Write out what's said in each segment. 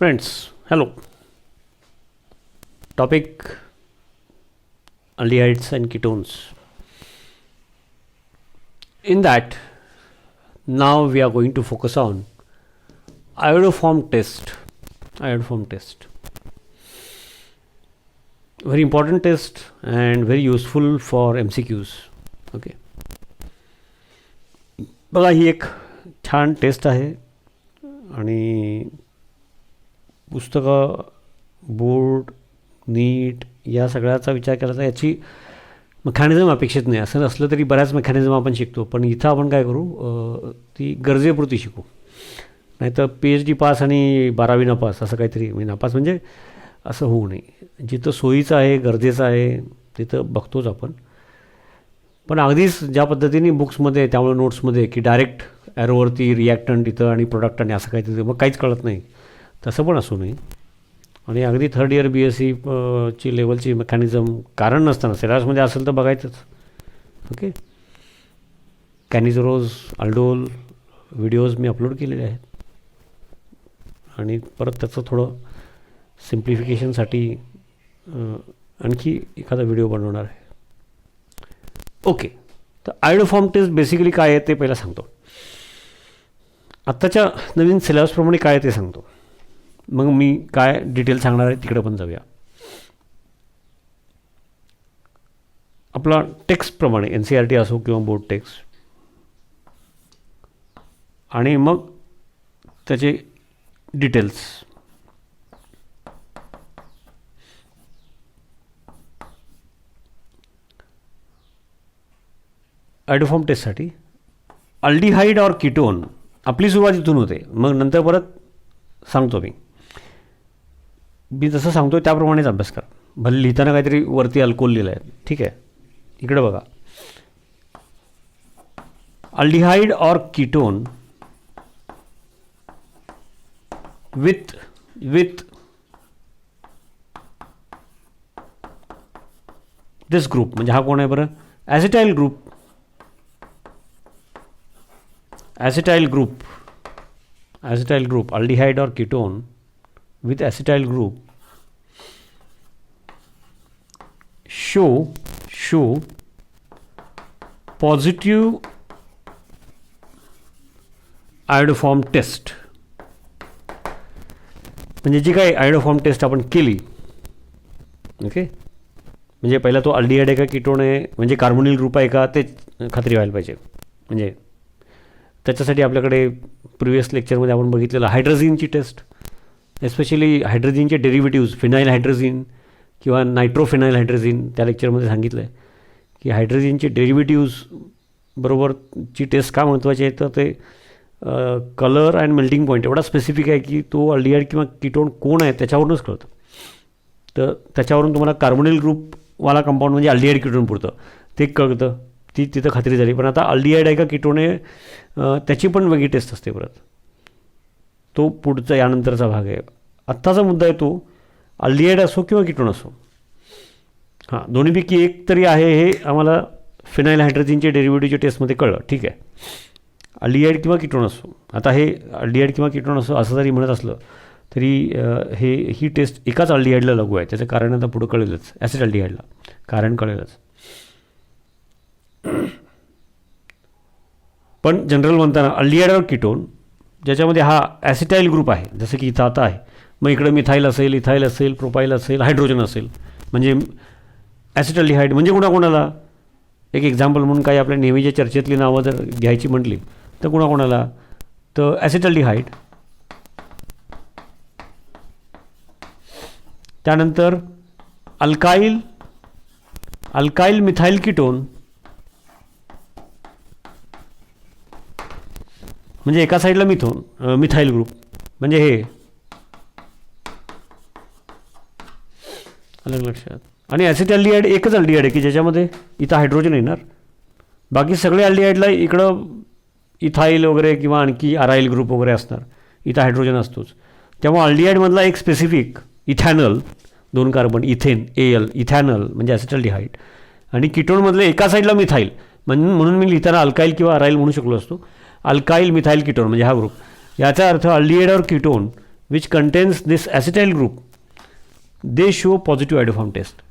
Friends, hello. Topic aldehydes and ketones. In that, now we are going to focus on iodoform test. Iodoform test. Very important test and very useful for MCQs. Okay. बघा ही एक छान taste आहे आणि पुस्तकं board नीट या सगळ्याचा विचार केला तर याची मेकॅनिझम अपेक्षित नाही. असं नसलं तरी बऱ्याच मेकॅनिझम आपण शिकतो, पण इथं आपण काय करू ती गरजेपुरती शिकू. नाहीतर PhD पास आणि 12वी नापास असं काहीतरी, म्हणजे नापास म्हणजे असं होऊ नये. जिथं सोयीचं आहे गरजेचं आहे तिथं बघतोच आपण. पण अगदीच ज्या पद्धतीने बुक्समध्ये त्यामुळे नोट्समध्ये की डायरेक्ट ॲरोवरती रिॲक्टंट इथं आणि प्रोडक्ट आणि असं काहीतरी मग काहीच कळत नाही, तसं पण असू नये. आणि अगदी थर्ड इयर BSc ची लेवलची मेकॅनिझम कारण नसताना सिलेबसमध्ये असेल तर बघायचंच. ओके. कॅनिझरोज अल्डोल व्हिडिओज मी अपलोड केलेले आहेत आणि परत त्याचं थोडं सिम्प्लिफिकेशनसाठी आणखी एखादा व्हिडिओ बनवणार आहे. ओके. तर आयोडोफॉर्म टेस्ट बेसिकली काय आहे ते पहिला सांगतो. आत्ताच्या नवीन सिलेबसप्रमाणे काय आहे ते सांगतो, मग मी काय डिटेल सांगणार आहे तिकडे पण जाऊया. आपला टेक्स्टप्रमाणे NCERT असो किंवा बोर्ड टेक्स्ट, आणि मग त्याचे डिटेल्स. आयोडोफॉर्म टेस्टसाठी अल्डिहाईड और कीटोन आपली सुरुवात इथून होते, मग नंतर परत सांगतो मी जसं सांगतो त्याप्रमाणेच अभ्यास करा. भले लिहिताना काहीतरी वरती अल्कोहोल लिहिलं आहे, ठीक आहे. इकडे बघा, अल्डिहाइड और कीटोन विथ दिस ग्रुप, म्हणजे हा कोण आहे बरं? ॲसिटाइल ग्रुप. ॲसिटाइल ग्रुप अल्डिहाइड और ketone with acetyl group show positive iodoform test. म्हणजे जी काही आयोडोफॉर्म टेस्ट आपण केली, ओके, म्हणजे पहिला तो अल्डिहाइड आहे का कीटोन आहे, म्हणजे कार्बोनिल ग्रुप आहे का ते खात्री व्हायला पाहिजे. म्हणजे त्याच्यासाठी आपल्याकडे प्रिव्हियस लेक्चरमध्ये आपण बघितलेलं हायड्रोजिनची टेस्ट, एस्पेशली हायड्रोजिनचे डेरिव्हेटिव्ज फिनाईल हायड्रोजिन किंवा नायट्रोफिनाईल हायड्रोजिन, त्या लेक्चरमध्ये सांगितलं आहे की हायड्रोजिनचे डेरिव्हेटिव्ज बरोबरची टेस्ट का महत्त्वाची आहे, तर ते कलर अँड मेल्टिंग पॉईंट एवढा स्पेसिफिक आहे की तो अल्डिहाइड किंवा कीटोन कोण आहे त्याच्यावरूनच कळतं. तर त्याच्यावरून तुम्हाला कार्बोनिल ग्रुपवाला कंपाऊंड म्हणजे अल्डिहाइड कीटोन पुरतं ते कळतं, ती तिथं खात्री झाली. पण आता अल्डिहाइड आहे का कीटोन आहे त्याची पण वेगळी टेस्ट असते परत, तो पुढचा यानंतरचा भाग आहे. आत्ताचा मुद्दा आहे तो अल्डिहाइड असो किंवा कीटोन असो, हां दोन्हीपैकी एक तरी आहे हे आम्हाला फिनाईल हायड्रोजिनचे डेरिव्हेटिव्हच्या टेस्टमध्ये कळलं, ठीक आहे. अल्डिहाइड किंवा कीटोन असो, आता हे अल्डिहाइड किंवा कीटोन असो असं जरी म्हणत असलं तरी ही टेस्ट एकाच अल्डिहाइडला लागू आहे. त्याचं कारण आता पुढं कळेलच, ॲसिड अल्डिहाइडला कारण कळेलच. पण जनरल म्हणताना अल्डिहाइड और कीटोन ज्याच्यामध्ये हा ॲसिटाईल ग्रुप आहे, जसं की इथं आता आहे, मग इकडं मिथाईल असेल, इथाईल असेल, प्रोपाईल असेल, हायड्रोजन असेल, म्हणजे ॲसिटल्डिहाइड म्हणजे कुणाकोणाला एक एक्झाम्पल म्हणून काही आपल्या नेहमीच्या चर्चेतली नावं जर घ्यायची म्हटली तर कुणाकोणाला, तर ॲसिटल्डिहाइड, त्यानंतर अल्काईल मिथाईल कीटोन, म्हणजे एका साईडला मिथाईल ग्रुप, म्हणजे हे अलग लक्षात. आणि ॲसिड अल्डिहाइड एकच अल्डिहाइड आहे की ज्याच्यामध्ये इथं हायड्रोजन येणार, बाकी सगळे अल्डिहाइडला इकडं इथाईल वगैरे किंवा आणखी अराईल ग्रुप वगैरे असणार, इथं हायड्रोजन असतोच. त्यामुळे अल्डिहाइडमधला एक स्पेसिफिक इथॅनल 2 कार्बन इथेन AL इथॅनल म्हणजे ॲसिटल्डिहाइड, आणि कीटोनमधलं एका साईडला मिथाईल, म्हणून मी लिहिताना अल्काईल किंवा अराईल म्हणू शकलो असतो. अल्काईल मिथाईल कीटोन म्हणजे हा ग्रुप. याचा अर्थ अल्डिहाइड और ketone which contains this acetyl group they show positive iodoform test.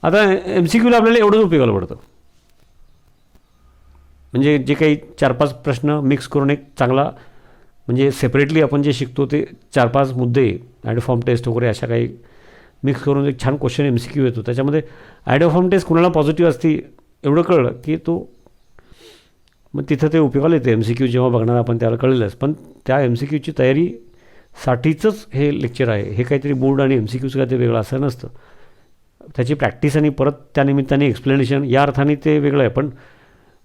आता MCQला आपल्याला एवढंच उपयोगाला पडतं, म्हणजे जे काही 4-5 प्रश्न मिक्स करून एक चांगला, म्हणजे सेपरेटली आपण जे शिकतो ते 4-5 मुद्दे आयडोफॉर्म टेस्ट वगैरे अशा काही मिक्स करून एक छान क्वेश्चन MCQ येतो. त्याच्यामध्ये आयडोफॉर्म टेस्ट कुणाला पॉझिटिव्ह असते एवढं कळलं की तो मग तिथं ते उपयोगाला येते. MCQ जेव्हा बघणार आपण त्याला कळेलच. पण त्या MCQची तयारीसाठीचंच हे लेक्चर आहे. हे काहीतरी बोर्ड आणि MCQचं काय ते वेगळं असं नसतं. त्याची प्रॅक्टिस आणि परत त्यानिमित्ताने एक्सप्लेनेशन या अर्थाने ते वेगळं आहे. पण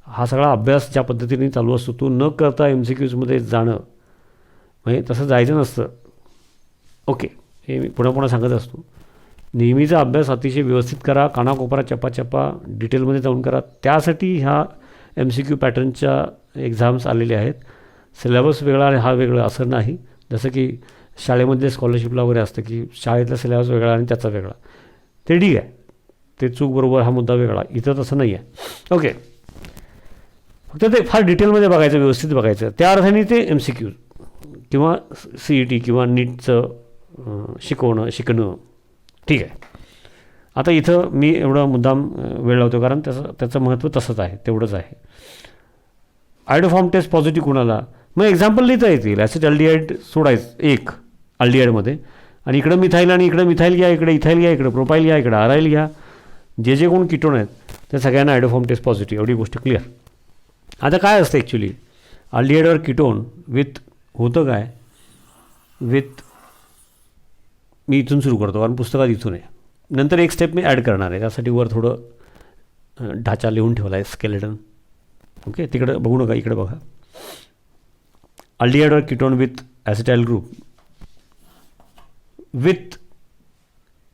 हा सगळा अभ्यास ज्या पद्धतीने चालू असतो तो न करता MCQजमध्ये जाणं म्हणजे तसं जायचं नसतं. ओके, हे मी पुन्हा सांगत असतो. नेहमीचा अभ्यास अतिशय व्यवस्थित करा, कानाकोपरा चप्पा डिटेलमध्ये जाऊन करा. त्यासाठी ह्या MCQ पॅटर्नच्या एक्झाम्स आलेले आहेत. सिलेबस वेगळा आणि हा वेगळा असं नाही. जसं की शाळेमध्ये स्कॉलरशिपला वगैरे असतं की शाळेतला सिलेबस वेगळा आणि त्याचा वेगळा. ते ठीक आहे, ते चूक बरोबर, हा मुद्दा वेगळा. इथं तसं नाही आहे. ओके, फक्त ते फार डिटेलमध्ये बघायचं, व्यवस्थित बघायचं. त्या अर्थाने ते MCQ किंवा CET किंवा नीटचं शिकणं ठीक आहे. आता इथं मी एवढा मुद्दाम वेळ लावतो कारण त्याचं महत्त्व तसंच आहे, तेवढंच आहे. आयडोफॉर्म टेस्ट पॉझिटिव्ह कुणाला, मग एक्झाम्पल लिहिता येतील. ॲसिटल्डिहाइड सोडायचं एक अल्डिहाइडमध्ये, आणि इकडं मिथाईल आणि इकडं मिथाईल घ्या, इकडे इथाईल घ्या, इकडं प्रोपाईल घ्या, इकडं अराईल घ्या. जे कोण किटोन आहेत त्या सगळ्यांना आयडोफॉर्म टेस्ट पॉझिटिव्ह. एवढी गोष्ट क्लिअर. आता काय असतं ॲक्च्युली अल्डिहाइडवर किटोन विथ होतं काय विथ, मी इथून सुरू करतो कारण पुस्तकात इथून आहे. नंतर एक स्टेप मी ॲड करणार आहे, त्यासाठी वर थोडं ढाचा लिहून ठेवला आहे, स्केलेटन. ओके, तिकडं बघू नका, इकडे बघा. अल्डिहाइडवर ketone with acetyl group with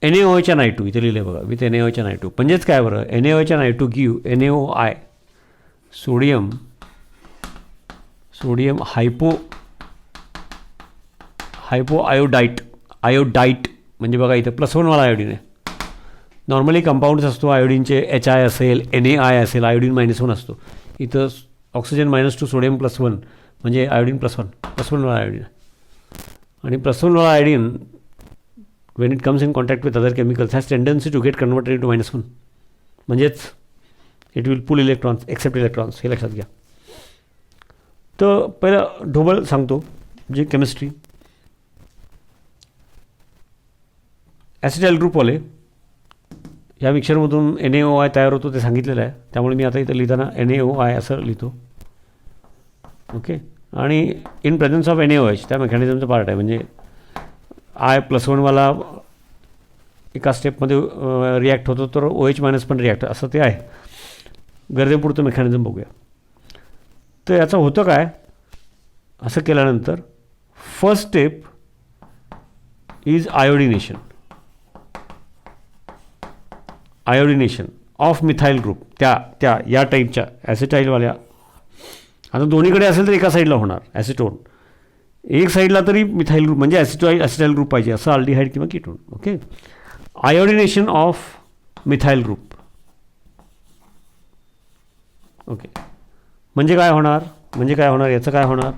NaOH(NI2) इथे लिहिले बघा, विथ NaOH(NI2). म्हणजेच काय बरं, NaOH(NI2) give NaOI sodium hypoiodite म्हणजे बघा इथे +1 वाला आयोडीन आहे. नॉर्मली कंपाऊंड्स असतो आयोडीनचे, HI असेल, NaI असेल, आयोडीन -1 असतो. इथं ऑक्सिजन -2 सोडियम +1 म्हणजे आयोडीन +1 वाला आयोडीन. आणि +1 वाला iodine when it comes in contact with other chemicals has tendency to get converted into -1, म्हणजेच it will pull electrons, accept electrons. हे लक्षात घ्या. तर पहिलं ढोबळ सांगतो जे केमिस्ट्री. ॲसिटाईल ग्रुपवाले या मिक्सरमधून NaOI तयार होतो ते सांगितलेलं आहे. त्यामुळे मी आता इथं लिहिताना NaOI असं लिहितो. ओके, आणि इन प्रेझन्स ऑफ NaOH त्या मेकॅनिझमचा पार्ट आहे. म्हणजे I+1 वाला एका स्टेपमध्ये रिॲक्ट होतो तर OH- पण रिॲक्ट, असं ते आहे. गरजेपुरतं मेकॅनिझम बघूया. तर याचं होतं काय, असं केल्यानंतर first step is iodination of methyl group. त्या या टाईपच्या ॲसिटाईलवाल्या. आता दोन्हीकडे असेल तर एका साईडला होणार ॲसिटोन, एक साईडला तरी मिथाईल ग्रुप म्हणजे ॲसिटाईल ग्रुप पाहिजे, असं अल्डिहाइड किंवा ketone. Okay, iodination of methyl group. Okay, म्हणजे काय होणार याचं काय होणार,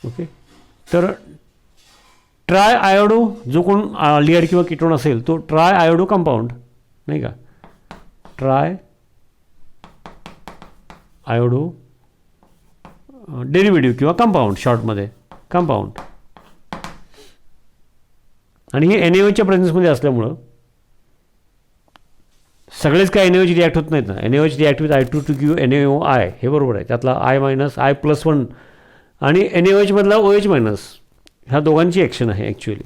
ओके. तर ट्राय आयोडो जो कोण अल्डिहाइड किंवा कीटोन असेल तो ट्राय आयोडो कंपाऊंड, नाही का, ट्राय आयोडो डेरिव्हेटिव्ह किंवा कंपाऊंड, शॉर्टमध्ये कंपाऊंड. आणि हे NaOHच्या प्रेझेन्समध्ये असल्यामुळं सगळेच काय NaOH रिॲक्ट होत नाहीत ना. NaOH react with I2 to give NaOI, हे बरोबर आहे. त्यातला I-I+1 आणि NaOHमधला OH- ह्या दोघांची ॲक्शन आहे ॲक्च्युअली.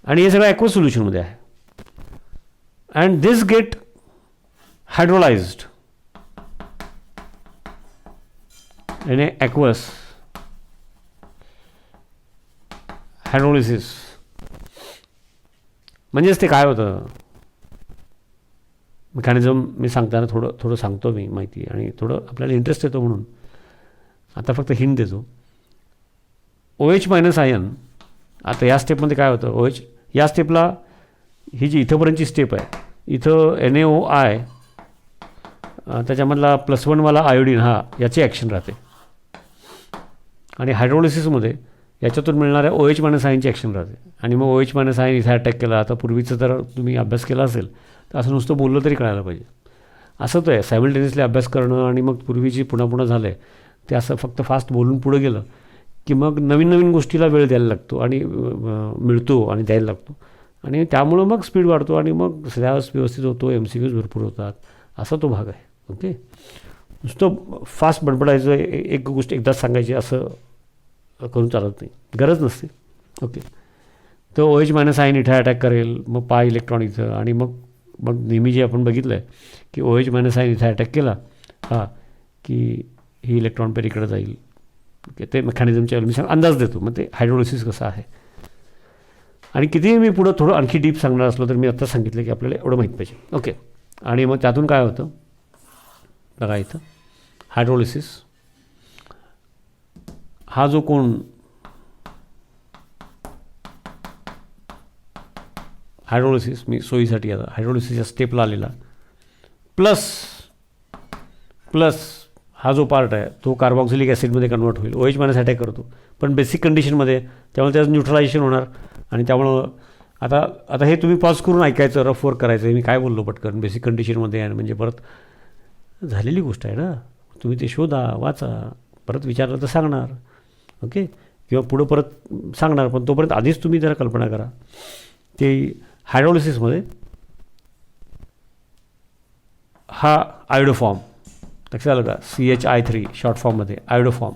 आणि हे सगळं ॲक्वस सोल्युशनमध्ये आहे. And this get hydrolysed in aqueous hydrolysis. म्हणजेच ते काय होतं मेकॅनिझम मी सांगताना थोडं सांगतो मी माहिती, आणि थोडं आपल्याला इंटरेस्ट येतो म्हणून आता फक्त हिंट देतो. OH- आयन, आता या स्टेपमध्ये काय होतं, OH या स्टेपला ही जी इथंपर्यंतची स्टेप आहे इथं NaOI त्याच्यामधला +1वाला आयोडीन याची ॲक्शन राहते आणि हायड्रोलिसिसमध्ये याच्यातून मिळणाऱ्या OH-आयनची ॲक्शन राहते आणि मग OH-आयन इथे अटॅक केला. आता पूर्वीचं जर तुम्ही अभ्यास केला असेल तर असं नुसतं बोललं तरी कळायला पाहिजे. असं तर आहे सायमल्टेनियसली अभ्यास करणं आणि मग पूर्वीची पुन्हा झालं आहे ते असं फक्त फास्ट बोलून पुढं गेलं की मग नवीन गोष्टीला वेळ द्यायला लागतो आणि मिळतो आणि द्यायला लागतो आणि त्यामुळं मग स्पीड वाढतो आणि मग सिलेबस व्यवस्थित होतो, MCQs भरपूर होतात, असा तो भाग आहे. ओके, नुसतं फास्ट बडबडायचं, एक गोष्ट एकदाच सांगायची असं करून चालत नाही, गरज नसते. ओके, तर OH-आयन इथे अटॅक करेल, मग पाय इलेक्ट्रॉन इथं आणि मग नेहमी जे आपण बघितलं आहे की OH-आयन इथे अटॅक केला की ही इलेक्ट्रॉन पेर इकडे जाईल. ओके, ते मेकॅनिझमच्या मी अंदाज देतो. मग ते हायड्रोलिसिस कसं आहे आणि कितीही मी पुढं थोडं आणखी डीप सांगणार असलो तर मी आत्ता सांगितलं की आपल्याला एवढं माहीत पाहिजे. ओके, आणि मग त्यातून काय होतं बघा, इथं हायड्रोलिसिस हा जो कोण हायड्रोलिसिस मी सोयीसाठी आता हायड्रोलिसिसच्या स्टेपला आलेला प्लस हा जो पार्ट आहे तो कार्बॉक्सिलिक ॲसिडमध्ये कन्वर्ट होईल, OH- अटॅक करतो, पण बेसिक कंडिशनमध्ये, त्यामुळे त्याचं न्यूट्रलायझेशन होणार आणि त्यामुळं आता हे तुम्ही पॉज करून ऐकायचं, रफ वर्क करायचं. मी काय बोललो पटकन बेसिक कंडिशनमध्ये आहे म्हणजे परत झालेली गोष्ट आहे ना, तुम्ही ते शोधा, वाचा, परत विचारलं तर सांगणार. ओके, किंवा पुढं परत सांगणार, पण तोपर्यंत आधीच तुम्ही जरा कल्पना करा. ते हायड्रोलिसिसमध्ये हा आयोडोफॉर्म लक्षात आलं का, CH3 शॉर्ट फॉर्ममध्ये आयोडोफॉर्म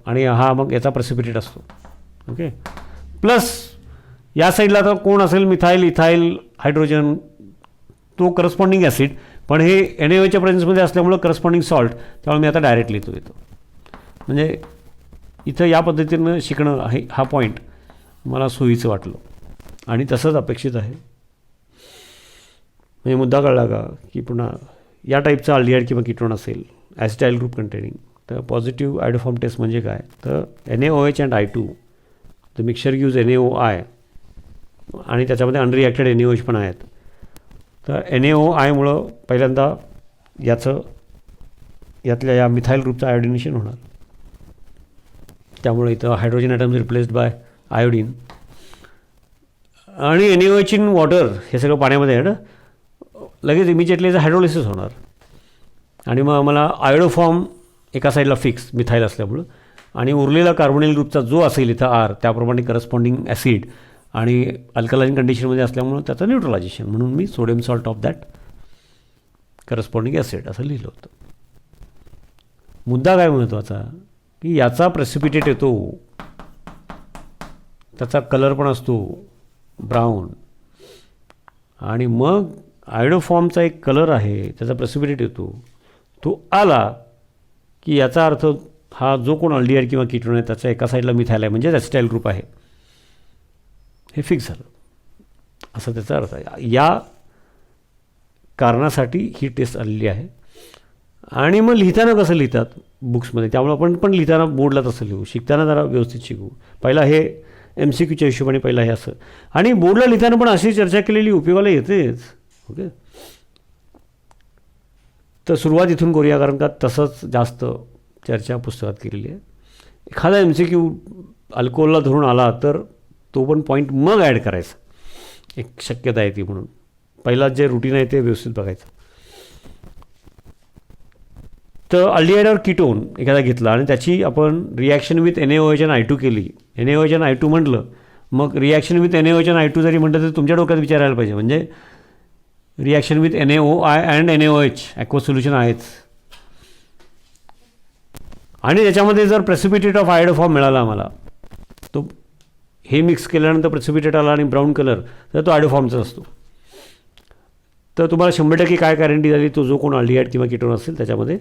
आणि हा मग याचा प्रेसिपिटेट असतो. ओके, प्लस या साईडला तर कोण असेल, मिथाईल, इथाईल, हायड्रोजन, तो करस्पॉन्डिंग ॲसिड, पण हे NaOHच्या प्रेझेन्समध्ये असल्यामुळं करस्पॉन्डिंग सॉल्ट, त्यामुळे मी आता डायरेक्ट लिहितो येतो. म्हणजे इथं या पद्धतीनं शिकणं हा पॉईंट मला सोयीचं वाटलं आणि तसंच अपेक्षित आहे. म्हणजे मुद्दा कळला का की पुन्हा या टाईपचा अल्डिहाइड किंवा कीटोन असेल ॲसिटाईल ग्रुप कंटेनिंग, तर पॉझिटिव्ह आयोडोफॉर्म टेस्ट म्हणजे काय, तर NaOH and I2 the mixture gives NaOI आणि त्याच्यामध्ये अनरिॲक्टेड NaOH पण आहेत. तर NaOIमुळं पहिल्यांदा यातल्या या मिथाईल ग्रुपचं आयोडिनेशन होणार, त्यामुळे इथं hydrogen atoms replaced by iodine आणि NaOH इन वॉटर, हे सगळं पाण्यामध्ये आहे ना, लगेच इमिजिएटली याचं हायड्रोलिसिस होणार आणि मग आम्हाला आयोडोफॉर्म एका साईडला फिक्स मिथाईल असल्यामुळं आणि उरलेला कार्बोनिल ग्रुपचा जो असेल इथं R, त्याप्रमाणे करस्पॉन्डिंग ॲसिड आणि अल्कलाईन कंडिशनमध्ये असल्यामुळं त्याचं न्यूट्रलायझेशन, म्हणून मी sodium salt of that corresponding acid असं लिहिलं होतं. मुद्दा काय महत्त्वाचा की याचा प्रेसिपिटेट येतो, त्याचा कलर पण असतो ब्राऊन आणि मग आयोडोफॉर्मचा एक कलर आहे, त्याचा प्रेसिपिटेट येतो, तो आला की याचा अर्थ हा जो कोण अल्डिहाइड किंवा कीटोन आहे त्याच्या एका साईडला मिथाईल आहे, म्हणजे ॲसिटाईल ग्रुप आहे, हे फिक्स झालं, असं त्याचा अर्थ आहे. या कारणासाठी ही टेस्ट आलेली आहे. आणि मग लिहिताना कसं लिहितात बुक्समध्ये, त्यामुळे आपण पण लिहिताना बोर्डला तसं लिहू, शिकताना जरा व्यवस्थित शिकू. पहिला हे MCQच्या हिशोबाने पहिला हे असं, आणि बोर्डला लिहिताना पण अशी चर्चा केलेली उपयोगाला येतेच. ओके, तर सुरुवात इथून करूया, कारण का तसंच जास्त चर्चा पुस्तकात केलेली आहे. एखादा MCQ अल्कोहोलला धरून आला तर तो पण पॉईंट मग ॲड करायचा, एक शक्यता आहे ती, म्हणून पहिला जे रुटीन आहे ते व्यवस्थित बघायचं. तर अल्डिहाइड और कीटोन एखादा घेतला आणि त्याची आपण रिॲक्शन विथ NaOH आणि I2 केली, NaOH आणि I2 म्हटलं, मग रिॲक्शन विथ NaOH आणि I2 जरी म्हटलं तर तुमच्या डोक्यात विचारायला पाहिजे, म्हणजे reaction with NaOI and NaOH aqua solution आहेच, आणि त्याच्यामध्ये जर प्रेसिपिटेट ऑफ आयोडोफॉर्म मिळाला आम्हाला, तो हे मिक्स केल्यानंतर प्रेसिपिटेट आला आणि ब्राऊन कलर, तर तो आयोडोफॉर्मचा असतो. तर तुम्हाला 100% काय गॅरंटी झाली, तो जो कोण अल्डिहाइड किंवा कीटोन असेल त्याच्यामध्ये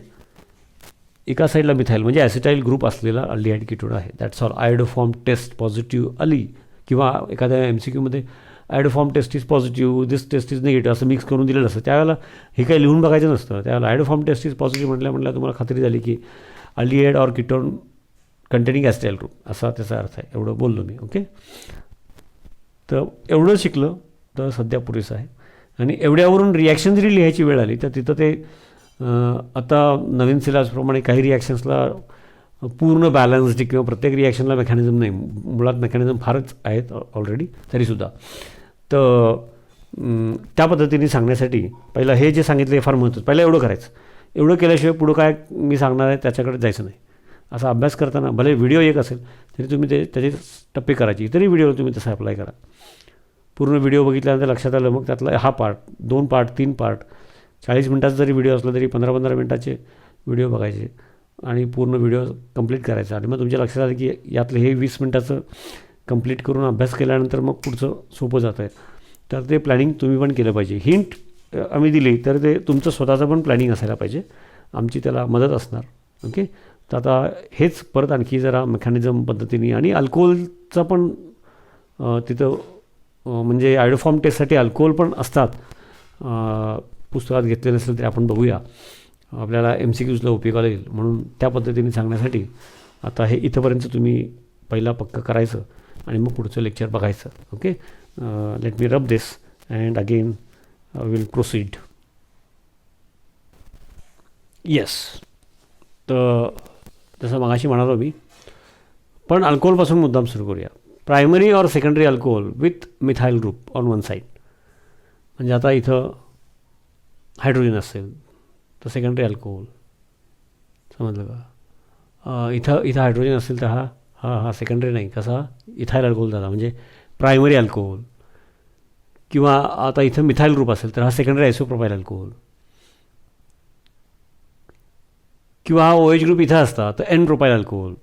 एका साईडला मिथाईल म्हणजे ॲसिटाईल ग्रुप असलेला अल्डिहाइड कीटोन आहे. That's all. Iodoform test positive आली, किंवा एखाद्या MCQमध्ये iodoform test is positive, this test is negative असं मिक्स करून दिलेलं असतं, त्यावेळेला हे काही लिहून बघायचं नसतं. त्यावेळेला आयोडोफॉर्म टेस्ट इज पॉझिटिव्ह म्हटल्या तुम्हाला खात्री झाली की aldehyde or ketone containing acetyl group असा त्याचा अर्थ आहे. एवढं बोललो मी. ओके, तर एवढं शिकलं तर सध्या पुरेसं आहे. आणि एवढ्यावरून रिॲक्शन जरी लिहायची वेळ आली तर तिथं ते आता नवीन सिलेबसप्रमाणे काही रिॲक्शन्सला पूर्ण बॅलन्स्ड किंवा प्रत्येक रिॲक्शनला मेकॅनिझम नाही, मुळात मेकॅनिझम फारच आहेत ऑलरेडी तरीसुद्धा. तर त्या पद्धतीने सांगण्यासाठी पहिलं हे जे सांगितलं हे फार महत्त्वाचं. पहिलं एवढं करायचं, एवढं केल्याशिवाय पुढं काय मी सांगणार आहे त्याच्याकडे जायचं नाही. असा अभ्यास करताना भले व्हिडिओ एक असेल तरी तुम्ही त्याचे टप्पे करायचे, इतरही व्हिडिओ तुम्ही तसं अप्लाय करा. पूर्ण व्हिडिओ बघितल्यानंतर लक्षात आलं मग त्यातला हा पार्ट, 2 पार्ट, 3 पार्ट, 40 मिनटाचा जरी व्हिडिओ असला तरी 15-15 मिनटाचे व्हिडिओ बघायचे आणि पूर्ण व्हिडिओ कंप्लीट करायचा. आणि मग तुमच्या लक्षात आलं की यातलं हे 20 मिनटाचं कंप्लीट करून अभ्यास केल्यानंतर मग पुढचं सोपं जातं आहे. तर ते प्लॅनिंग तुम्ही पण केलं पाहिजे. हिंट आम्ही दिली तर ते तुमचं स्वतःचं पण प्लॅनिंग असायला पाहिजे, आमची त्याला मदत असणार. ओके. तर आता हेच परत आणखी जरा मेकॅनिझम पद्धतीने आणि अल्कोहोलचा पण तिथं म्हणजे आयडोफॉर्म टेस्टसाठी अल्कोहोल पण असतात, पुस्तकात घेतले नसेल तरी आपण बघूया, आपल्याला MCQजला उपयोगाला येईल म्हणून त्या पद्धतीने सांगण्यासाठी आता हे इथंपर्यंत तुम्ही पहिला पक्का करायचं आणि मग पुढचं लेक्चर बघायचं. Okay. Let me rub this and again will proceed. Yes. तर जसं मगाशी म्हणालो मी, पण अल्कोहोलपासून मुद्दाम सुरू करूया. प्रायमरी और secondary alcohol with methyl group on one side. म्हणजे आता इथं हायड्रोजन असेल तर सेकंडरी अल्कोहोल, समजलं का? इथं हायड्रोजन असेल तर हा सेकंडरी नाही, कसा इथाईल अल्कोहोल झाला म्हणजे प्रायमरी अल्कोहोल. किंवा आता इथं मिथाईल ग्रुप असेल तर हा सेकंडरी आयसोप्रोपाईल अल्कोहोल. किंवा हा OH ग्रुप इथं असता तर N प्रोपाईल अल्कोहोल.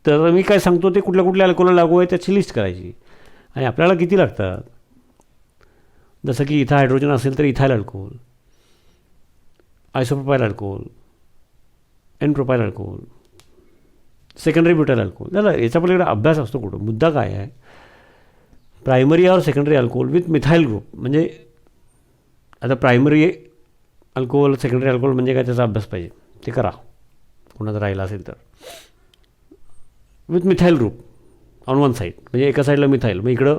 तर मी काय सांगतो ते कुठल्या कुठल्या अल्कोहोलला लागू आहे त्याची लिस्ट करायची आणि आपल्याला किती लागतात. जसं की इथं हायड्रोजन असेल तर ethyl alcohol, isopropyl alcohol, N propyl alcohol, secondary butyl alcohol. झालं. याच्या पलीकडे अभ्यास असतो कुठं. मुद्दा काय आहे, प्रायमरी और secondary alcohol with methyl group. म्हणजे आता प्रायमरी अल्कोहोल सेकंडरी अल्कोहोल म्हणजे काय त्याचा अभ्यास पाहिजे, ते करा कोणाचा राहिला असेल तर. With methyl group on one side म्हणजे एका साईडला मिथाईल, मग इकडं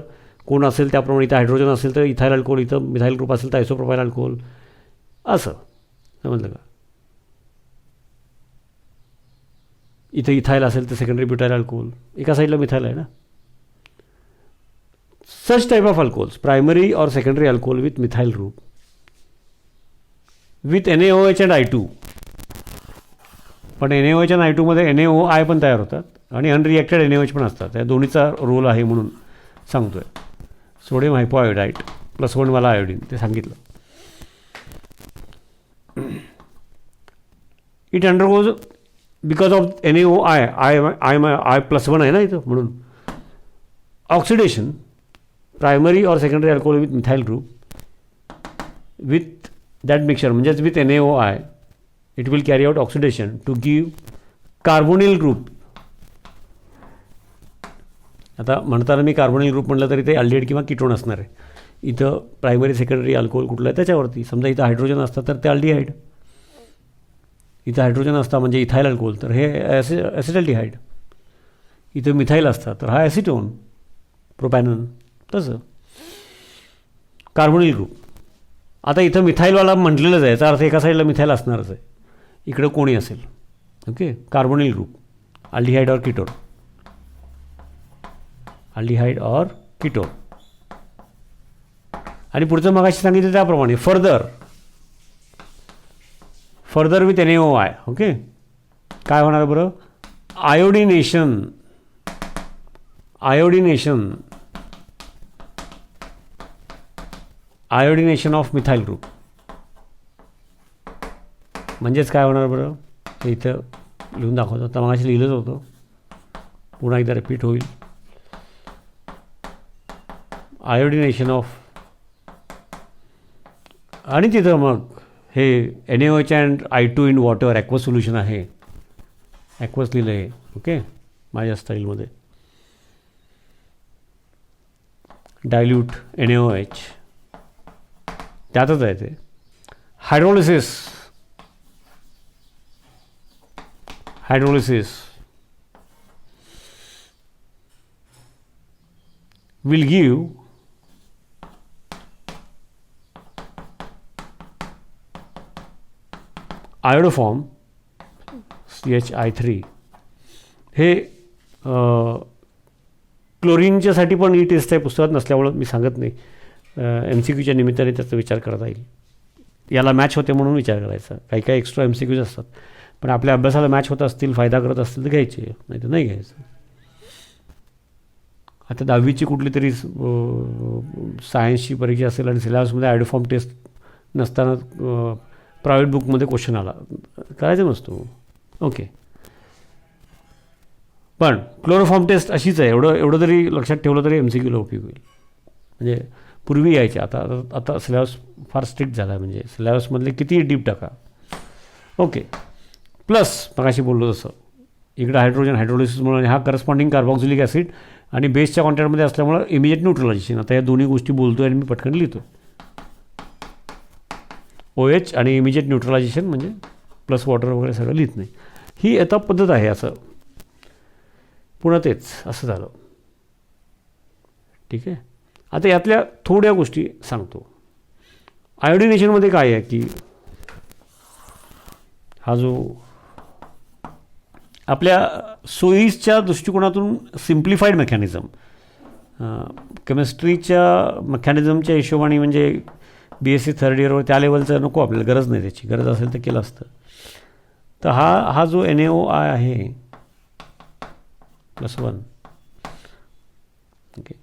कोण असेल त्याप्रमाणे इथं हायड्रोजन असेल तर इथाईल अल्कोहोल, इथं मिथाईल ग्रुप असेल तर आयसोप्रोपाईल अल्कोहोल, असं. समजलं का? इथं इथाईल असेल तर सेकंडरी ब्युटाईल अल्कोहोल, एका साईडला मिथाईल आहे ना. Such type of alcohols, primary और secondary alcohol with methyl group with NaOH and I2. पण NaOH आणि I2 मध्ये NaOI पण तयार होतात आणि अनरिॲक्टेड NaOH पण असतात. या दोन्हीचा रोल आहे म्हणून सांगतो आहे. सोडियम हायपोआयोडाईट +1 वाला आयोडीन ते सांगितलं. It undergoes because of NaOI I+1 आहे ना इथं, म्हणून ऑक्सिडेशन प्रायमरी और secondary alcohol with methyl group with that mixture म्हणजेच with NaOI it will carry out oxidation to give carbonyl group. आता म्हणताना मी कार्बोनिल ग्रुप म्हटलं तरी ते अल्डिहाइड किंवा कीटोन असणार आहे. इथं प्रायमरी सेकंडरी अल्कोहोल कुठलं आहे त्याच्यावरती. समजा इथं हायड्रोजन असतं तर ते अल्डिहाइड, इथं हायड्रोजन असता म्हणजे इथाईल अल्कोहोल तर हे ॲसिटल्डिहाइड, इथं मिथाईल असता तर हा ॲसिटोन प्रोपॅनन. तसं कार्बोनिल ग्रुप. आता इथं मिथाईलवाला म्हटलेलंच आहे, याचा अर्थ एका साईडला मिथाईल असणारच आहे, इकडं कोणी असेल. ओके. कार्बोनिल ग्रुप अल्डिहाइड और कीटोन, अल्डिहाइड और कीटोन. आणि पुढचं मगाशी सांगितलं त्याप्रमाणे फर्दर विथ NaOI. ओके. काय होणार बरं, आयोडिनेशन ऑफ मिथाईल ग्रुप. म्हणजेच काय होणार बरं, हे इथं लिहून दाखवतो. तर मगाशी लिहिलंच होतं, पुन्हा एकदा रिपीट होईल. आयोडिनेशन ऑफ, आणि तिथं मग हे NaOH and I2 in water aqueous solution आहे, ॲक्वस लिहिलं आहे. ओके. माझ्या स्टाईलमध्ये डायल्यूट NaOH त्यातच आहे ते. Hydrolysis will give iodoform CH3. हे क्लोरीनच्यासाठी पण ही टेस्ट आहे, पुस्तकात नसल्यामुळं मी सांगत नाही. MCQच्या निमित्ताने त्याचा विचार करता येईल. याला मॅच होते म्हणून विचार करायचा. काही काही एक्स्ट्रा MCQज असतात, पण आपल्या अभ्यासाला मॅच होत असतील, फायदा करत असतील तर घ्यायचे, नाही तर नाही घ्यायचं. आता 10वीची कुठली तरी सायन्सची परीक्षा असेल आणि सिलेबसमध्ये आयोडोफॉर्म टेस्ट नसताना प्रायव्हेट बुकमध्ये क्वेश्चन आला, करायचं नसतो. ओके, पण क्लोरोफॉर्म टेस्ट अशीच आहे, एवढं जरी लक्षात ठेवलं तरी MCQला उपयोग होईल. म्हणजे पूर्वी यायचे, आता सिलेबस फार स्ट्रिक्ट झाला आहे. म्हणजे सिलेबसमधले किती डीप टाका. ओके, प्लस मगाशी बोललो तसं इकडे हायड्रोजन हायड्रोलिसिसमुळे हा करस्पॉन्डिंग कार्बॉक्सिलिक ॲसिड आणि बेसच्या कॉन्टॅक्टमध्ये असल्यामुळं इमिजिएट न्यूट्रलायझेशन. आता या दोन्ही गोष्टी बोलतो आहे आणि मी पटकन लिहितो. OH आणि इमिजिएट न्यूट्रलायझेशन म्हणजे प्लस वॉटर वगैरे सगळं लिहित नाही. ही आता पद्धत आहे. असं पुन्हा तेच असं झालं. ठीक आहे, आता यातल्या थोड्या गोष्टी सांगतो. आयोडिनेशनमध्ये काय आहे की हा जो आपल्या सोयीच्या दृष्टिकोनातून सिम्प्लिफाईड मेकॅनिझम, केमिस्ट्रीच्या मेकॅनिझमच्या हिशोबाने म्हणजे BSc थर्ड इयरवर त्या लेवलचं नको आपल्याला, गरज नाही त्याची. गरज असेल तर केलं असतं. तर हा जो NaOI आहे +1, ओके,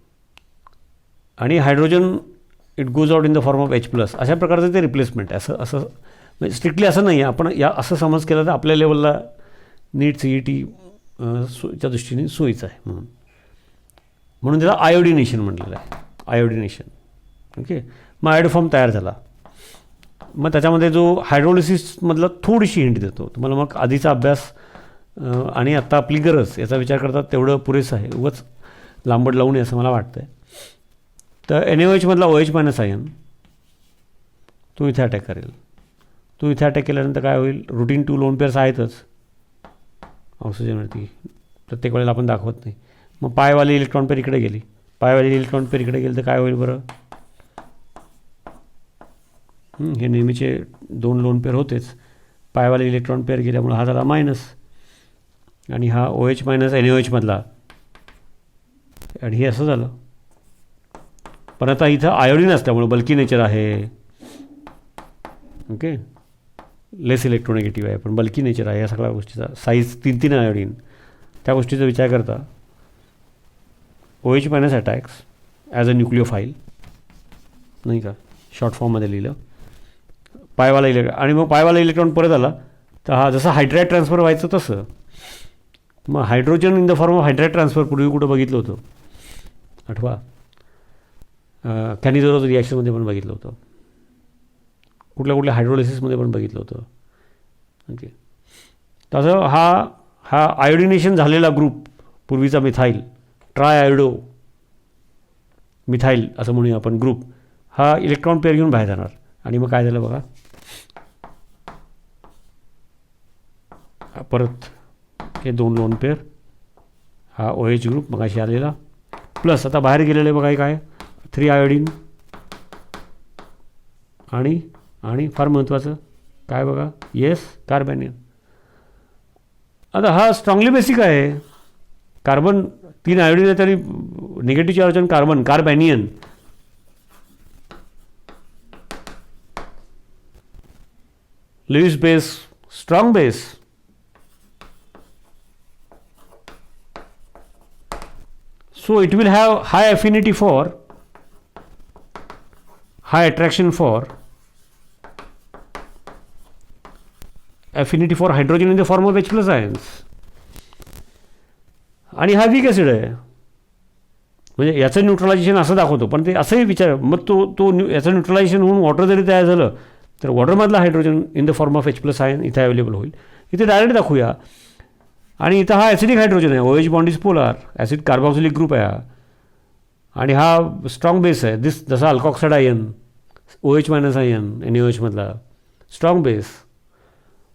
आणि hydrogen it goes out in the form of H+, अशा प्रकारचं ते रिप्लेसमेंट आहे. असं म्हणजे स्ट्रिक्टली असं नाही आहे. आपण या असं समज केला तर आपल्या लेवलला नीट CET च्या दृष्टीने सोयीचं आहे म्हणून त्याला आयोडिनेशन म्हटलेलं आहे. Iodination, okay. मग आयोडोफॉर्म तयार झाला. मग त्याच्यामध्ये जो हायड्रोलिसिसमधला थोडीशी हिंट देतो तुम्हाला. मग आधीचा अभ्यास आणि आत्ता आपली गरज याचा विचार करतात तेवढं पुरेसं आहे. उगाच लांबड लावू नये असं मला वाटतं आहे. तर NaOH मधला OH- आयन तो इथे अटॅक करेल. तो इथे अटॅक केल्यानंतर काय होईल, रुटीन 2 लोन पेअर्स आहेतच ऑक्सिजनवरती, प्रत्येक वेळेला आपण दाखवत नाही. मग पायवाली इलेक्ट्रॉन पेअर इकडे गेली, पायवाली इलेक्ट्रॉन पेअर इकडे गेली तर काय होईल बरं, हे नेहमीचे 2 लोन पेअर होतेच. पायवाले इलेक्ट्रॉन पेअर गेल्यामुळे हा झाला मायनस, आणि हा OH- NaOH मधला, आणि हे असं झालं. पण आता इथं आयोडीन असल्यामुळे बल्की नेचर आहे, ओके, लेस इलेक्ट्रोनेगेटिव्ह आहे पण बल्की नेचर आहे. या सगळ्या गोष्टीचा साईज 3 आयोडीन, त्या गोष्टीचा विचार करता OH- attacks as a nucleophile, नाही का, शॉर्ट फॉर्ममध्ये लिहिलं. पायवाला आणि मग पायवाला इलेक्ट्रॉन परत आला तर हा जसं हायड्राईड ट्रान्सफर व्हायचं तसं मग hydrogen in the form of hydride transfer पूर्वी कुठं बघितलं होतं आठवा, कॅनिझोरोज रिॲक्शनमध्ये पण बघितलं होतं, कुठल्या हायड्रोलिसिसमध्ये पण बघितलं होतं. ओके, तसं हा आयोडिनेशन झालेला ग्रुप पूर्वीचा मिथाईल, ट्राय आयोडो मिथाईल असं म्हणूया आपण ग्रुप, हा इलेक्ट्रॉन पेअर घेऊन बाहेर जाणार. आणि मग काय झालं बघा, परत हे 2 लोन पेअर, हा OH ग्रुप मगाशी आलेला, प्लस आता बाहेर गेलेले बघा काय 3 आयोडीन, आणि फार महत्त्वाचं काय बघा, येस कार्बॅनियन. आता हा स्ट्रॉंगली बेसिक आहे. कार्बन 3 आयोडीन आहे तरी negative charge carbon, carbanion. Lewis base, strong base. So it will have high affinity for, high attraction for, affinity for hydrogen in the form of H+ ions. आणि हा weak acid आहे, म्हणजे याचं neutralisation असं दाखवतो. पण ते असंही विचार, मग तो याचं न्यूट्रलायझेशन होऊन वॉटर जरी तयार झालं तर वॉटरमधला hydrogen in the form of H+ ion इथे अवेलेबल होईल. इथे डायरेक्ट दाखवूया. आणि इथं हा ॲसिडिक हायड्रोजन आहे, OH bond is polar, acid carboxylic group आहे हा, आणि हा स्ट्रॉंग बेस आहे. जसा alkoxide ion OH- ion NaOH मधला स्ट्रॉंग बेस,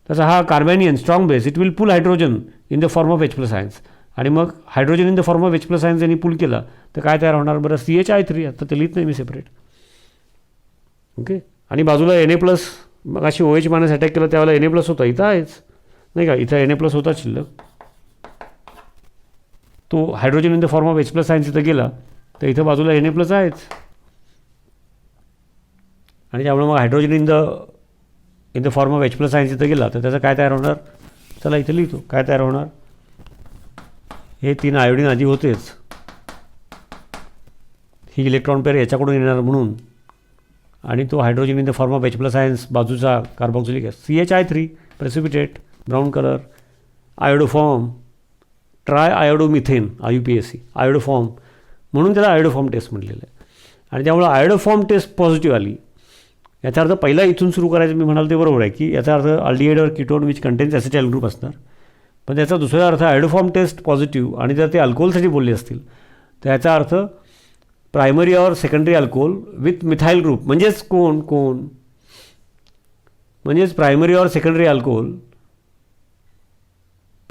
तसा हा carbanion strong base, it will pull hydrogen in the form of H+ ions. आणि मग hydrogen in the form of H plus ions यांनी पूल केला तर काय तयार होणार बरं, CH3. आता ते लिहित नाही मी सेपरेट. ओके. आणि बाजूला Na+, मग अशी OH मायनस अटॅक केला त्यावेळेला Na+ होता, इथं आहेच नाही का, इथं Na+ होता शिल्लक. तो hydrogen in the form of H plus ions इथं गेला तर इथं बाजूला Na+ आहेच. आणि त्यामुळे मग hydrogen in the form of H plus ions इथं गेला तर त्याचं काय तयार होणार, चला इथं लिहितो काय तयार होणार. हे 3 आयोडीन आधी होतेच, ही इलेक्ट्रॉन पेअर याच्याकडून येणार म्हणून, आणि तो hydrogen in the form of H plus ions बाजूचा carboxylic acid CH3 precipitate brown colour, iodoform, triiodomethane IUPAC, iodoform म्हणून त्याला आयोडोफॉर्म टेस्ट म्हटलेलं आहे. आणि त्यामुळे आयोडोफॉर्म टेस्ट पॉझिटिव्ह आली. याचा अर्थ पहिला इथून सुरू करायचं मी म्हणाल ते बरोबर आहे की याचा अर्थ अल्डिहाइड और कीटोन विच कंटेन्स ॲसिटाइल ग्रुप असणार, पण त्याचा दुसरा अर्थ आयोडोफॉर्म टेस्ट पॉझिटिव्ह, आणि जर ते अल्कोहोलसाठी बोलले असतील तर याचा अर्थ प्रायमरी और secondary alcohol with methyl group. म्हणजेच कोण म्हणजेच प्रायमरी और सेकंडरी अल्कोहोल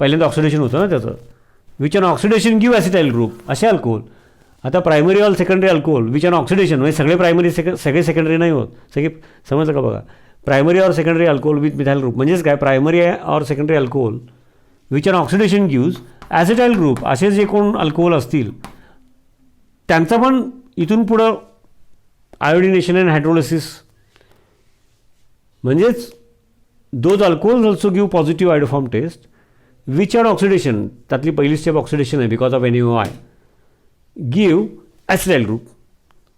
पहिल्यांदा ऑक्सिडेशन होतं ना त्याचं, which on oxidation give acetyl group असे अल्कोहोल. आता प्रायमरी और secondary alcohol which on oxidation म्हणजे सगळे प्रायमरी सगळे सेकंडरी नाही होत, सगळे समजलं का बघा. प्रायमरी और secondary alcohol with methyl group म्हणजेच काय, प्रायमरी और secondary alcohol which on oxidation gives acetyl group. असे जे कोण अल्कोहोल असतील त्यांचं पण इथून पुढं आयोडिनेशन अँड हायड्रोलिसिस, म्हणजेच those alcohols also give positive iodoform test which on oxidation, त्यातली पहिली स्टेप ऑक्सिडेशन आहे because of NaOI, give acetyl group.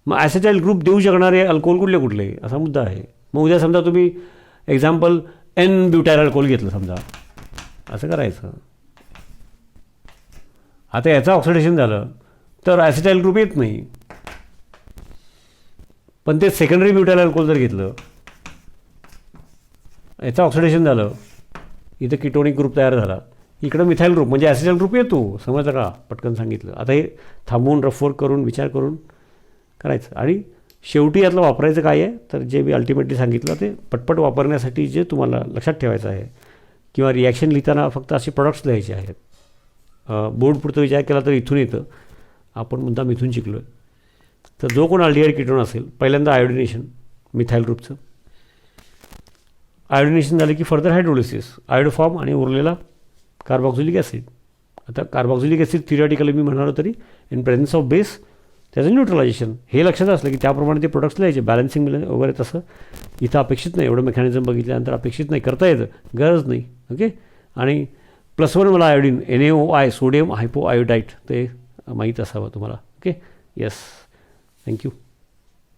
मग ॲसिटाइल ग्रुप देऊ शकणारे अल्कोहोल कुठले असा मुद्दा आहे. मग उद्या समजा तुम्ही एक्झाम्पल N ब्युटायल अल्कोहोल घेतलं समजा, असं करायचं. आता याचं ऑक्सिडेशन झालं तर ॲसिटाइल ग्रुप येत नाही, पण ते सेकंडरी ब्युटायल अल्कोहोल जर घेतलं, याचं ऑक्सिडेशन झालं, इथं किटोनिक ग्रुप तयार झाला, इकडं मिथाइल ग्रुप म्हणजे ॲसिटाइल ग्रुप येतो. समजलं का, पटकन सांगितलं. आता हे थांबवून रफवर्क करून विचार करून करायचं. आणि शेवटी यातलं वापरायचं काय आहे तर जे मी अल्टिमेटली सांगितलं ते पटपट वापरण्यासाठी जे तुम्हाला लक्षात ठेवायचं आहे, किंवा रिॲक्शन लिहिताना फक्त असे प्रोडक्ट्स लिहायचे आहेत. बोर्डपुरतं विचार केला तर इथून येतं, आपण मुद्दाम इथून शिकलो आहे. तर जो कोण अल्डिहाइड कीटोन असेल पहिल्यांदा आयोडिनेशन मिथाइल ग्रुपचं, आयोडिनेशन झालं की फर्दर हायड्रोलिसिस, आयोडोफॉर्म आणि उरलेला कार्बॉक्सिलिक ॲसिड. आता कार्बॉक्सिलिक ॲसिड थिओरिटिकली मी म्हणालो तरी इन प्रेझन्स ऑफ बेस त्याचं न्यूट्रलायझेशन हे लक्षात असलं की त्याप्रमाणे ते प्रोडक्ट्स लिहायचे. बॅलन्सिंग वगैरे तसं इथं अपेक्षित नाही, एवढं मेकॅनिझम बघितल्यानंतर अपेक्षित नाही, करता येतं, गरज नाही. ओके. आणि +1 मला आयोडीन NaOI सोडियम हायपो आयोडाईट ते माहीत असावं तुम्हाला. ओके. Yes, thank you.